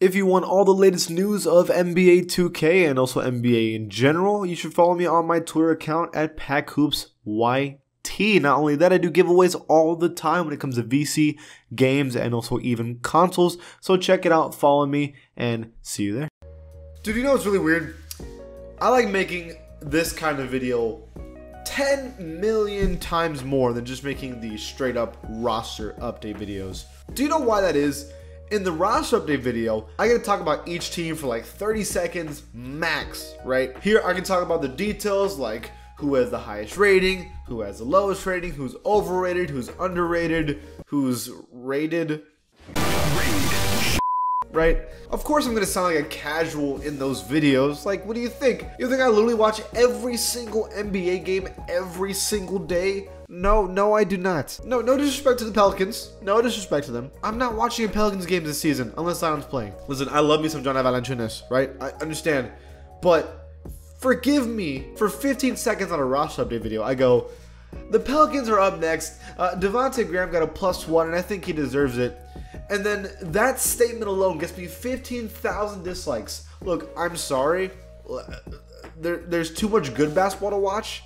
If you want all the latest news of NBA 2K and also NBA in general, you should follow me on my Twitter account at PackHoopsYT. Not only that, I do giveaways all the time when it comes to VC, games, and also even consoles. So check it out, follow me, and see you there. Dude, you know what's really weird? I like making this kind of video 10 million times more than just making the straight up roster update videos. Do you know why that is? In the roster update video, I get to talk about each team for like 30 seconds max, right? Here I can talk about the details like who has the highest rating, who has the lowest rating, who's overrated, who's underrated, who's rated. Right? Of course I'm gonna sound like a casual in those videos. Like, what do you think? You think I literally watch every single NBA game every single day? No, I do not. No disrespect to the Pelicans. No disrespect to them. I'm not watching a Pelicans game this season unless Zion's playing. Listen, I love me some John Valanciunas, right? I understand. But forgive me for 15 seconds on a roster update video. I go, the Pelicans are up next. Devontae Graham got a +1, and I think he deserves it. And then that statement alone gets me 15,000 dislikes. Look, I'm sorry. There's too much good basketball to watch.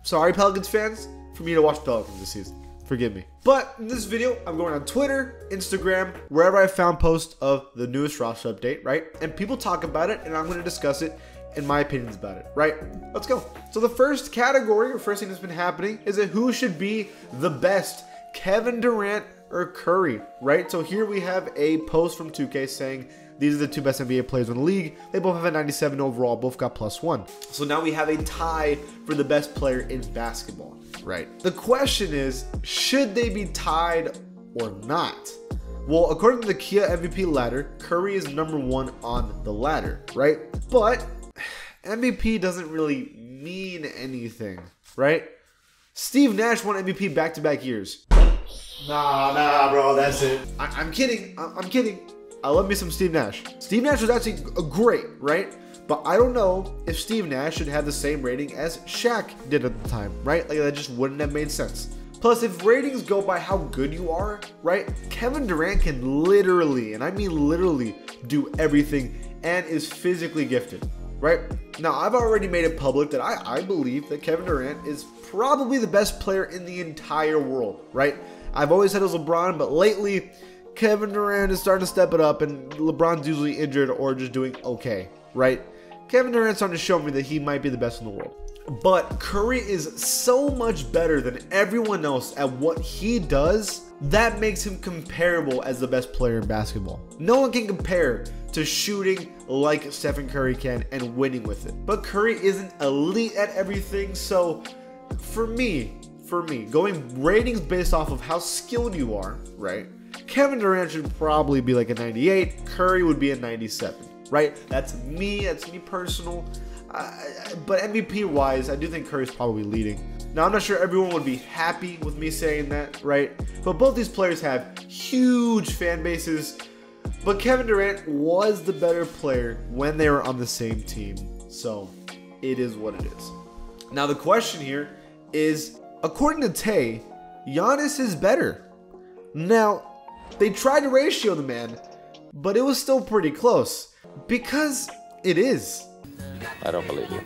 Sorry, Pelicans fans, for me to watch Pelicans this season. Forgive me. But in this video, I'm going on Twitter, Instagram, wherever I found posts of the newest roster update, right? And people talk about it, and I'm going to discuss it and my opinions about it, right? Let's go. So the first category, or first thing that's been happening, is that who should be the best, Kevin Durant or Curry, right? So here we have a post from 2K saying these are the two best NBA players in the league. They both have a 97 overall, both got +1. So now we have a tie for the best player in basketball, right? The question is, should they be tied or not? Well, according to the Kia MVP ladder, Curry is #1 on the ladder, right? But MVP doesn't really mean anything, right? Steve Nash won MVP back-to-back years. Nah, bro, that's it. I'm kidding. I'm kidding. I love me some Steve Nash. Steve Nash was actually great, right? But I don't know if Steve Nash should have the same rating as Shaq did at the time, right? Like, that just wouldn't have made sense. Plus, if ratings go by how good you are, right? Kevin Durant can literally, and I mean literally, do everything and is physically gifted, right? Now, I've already made it public that I believe that Kevin Durant is probably the best player in the entire world, right? I've always said it was LeBron, but lately, Kevin Durant is starting to step it up, and LeBron's usually injured or just doing okay, right? Kevin Durant's starting to show me that he might be the best in the world. But Curry is so much better than everyone else at what he does, that makes him comparable as the best player in basketball. No one can compare to shooting like Stephen Curry can and winning with it. But Curry isn't elite at everything, so for me, going ratings based off of how skilled you are, right? Kevin Durant should probably be like a 98. Curry would be a 97, right? That's me personal. But MVP wise, I do think Curry's probably leading. Now, I'm not sure everyone would be happy with me saying that, right? But both these players have huge fan bases. But Kevin Durant was the better player when they were on the same team. So it is what it is. Now, the question here is, according to Tay, Giannis is better. Now, they tried to ratio the man, but it was still pretty close. Because it is. I don't believe you.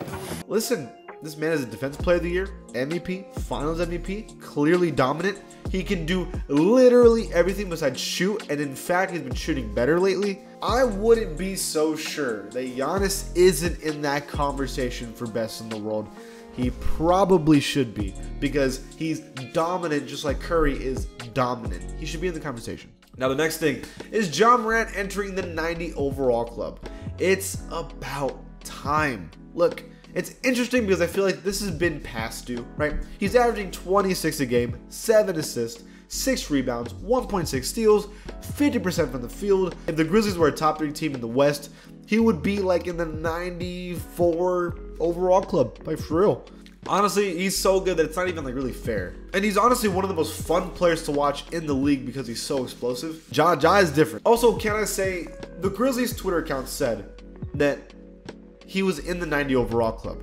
Listen, this man is a Defensive Player of the Year, MVP, Finals MVP, clearly dominant. He can do literally everything besides shoot, and in fact, he's been shooting better lately. I wouldn't be so sure that Giannis isn't in that conversation for best in the world. He probably should be, because he's dominant just like Curry is dominant. He should be in the conversation. Now, the next thing is Ja Morant entering the 90 overall club. It's about time. Look, it's interesting because I feel like this has been past due, right? He's averaging 26 a game, 7 assists, 6 rebounds, 1.6 steals, 50% from the field. If the Grizzlies were a top 3 team in the West, he would be like in the 94 overall club, like for real. Honestly, he's so good that it's not even like really fair. And he's honestly one of the most fun players to watch in the league because he's so explosive. Ja is different. Also, can I say, the Grizzlies Twitter account said that he was in the 90 overall club.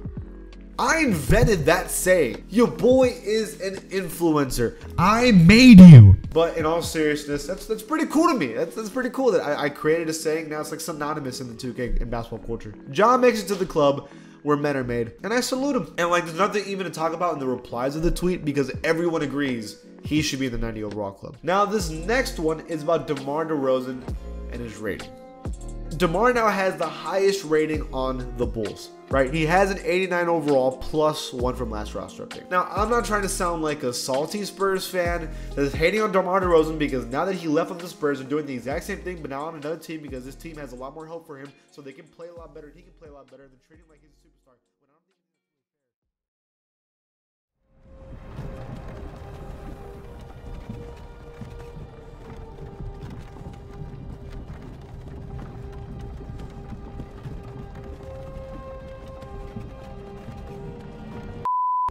I invented that saying. Your boy is an influencer. I made you. But in all seriousness, that's pretty cool to me. That's pretty cool that I created a saying. Now it's like synonymous in the 2K and basketball culture. Ja makes it to the club where men are made, and I salute him. And like, there's nothing even to talk about in the replies of the tweet because everyone agrees he should be in the 90 overall club. Now this next one is about DeMar DeRozan and his rating. DeMar now has the highest rating on the Bulls, right? He has an 89 overall plus 1 from last roster update. Now, I'm not trying to sound like a salty Spurs fan that is hating on DeMar DeRozan because now that he left on the Spurs and doing the exact same thing, but now on another team because this team has a lot more hope for him, so they can play a lot better and he can play a lot better than treating him like he's a superstar. When I'm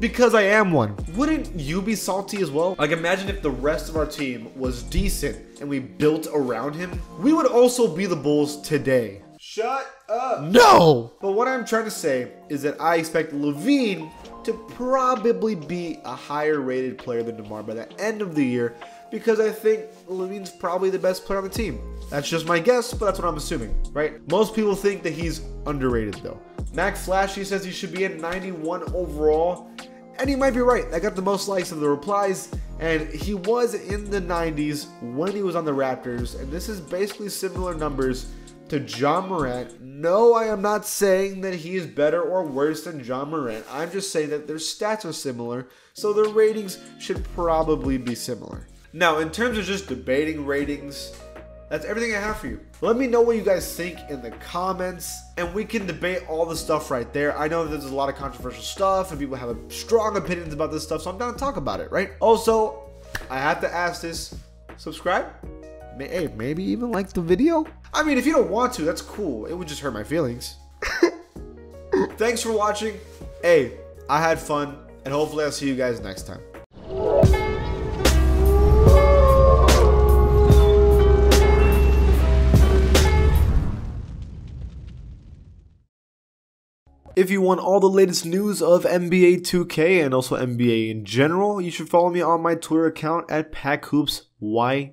because I am one. Wouldn't you be salty as well? Like, imagine if the rest of our team was decent and we built around him. We would also be the Bulls today. Shut up. No! But what I'm trying to say is that I expect Levine to probably be a higher rated player than DeMar by the end of the year because I think Levine's probably the best player on the team. That's just my guess, but that's what I'm assuming, right? Most people think that he's underrated though. Mac Flashy says he should be at 91 overall, and he might be right. I got the most likes of the replies, and he was in the 90s when he was on the Raptors, and this is basically similar numbers to John Morant. No, I am not saying that he is better or worse than John Morant. I'm just saying that their stats are similar, so their ratings should probably be similar. Now, in terms of just debating ratings, that's everything I have for you. Let me know what you guys think in the comments, and we can debate all the stuff right there. I know that there's a lot of controversial stuff, and people have strong opinions about this stuff, so I'm down to talk about it, right? Also, I have to ask this, subscribe? Hey, maybe even like the video? I mean, if you don't want to, that's cool. It would just hurt my feelings. Thanks for watching. Hey, I had fun, and hopefully I'll see you guys next time. If you want all the latest news of NBA 2K and also NBA in general, you should follow me on my Twitter account at PackHoopsYT.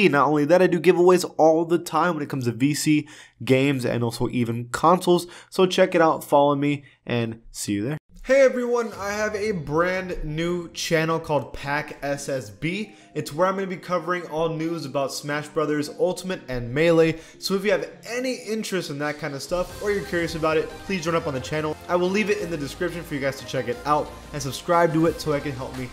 Not only that, I do giveaways all the time when it comes to VC, games, and also even consoles. So check it out, follow me, and see you there. Hey everyone, I have a brand new channel called Pack SSB. It's where I'm going to be covering all news about Smash Brothers Ultimate and Melee. So if you have any interest in that kind of stuff or you're curious about it, please join up on the channel. I will leave it in the description for you guys to check it out and subscribe to it so it can help me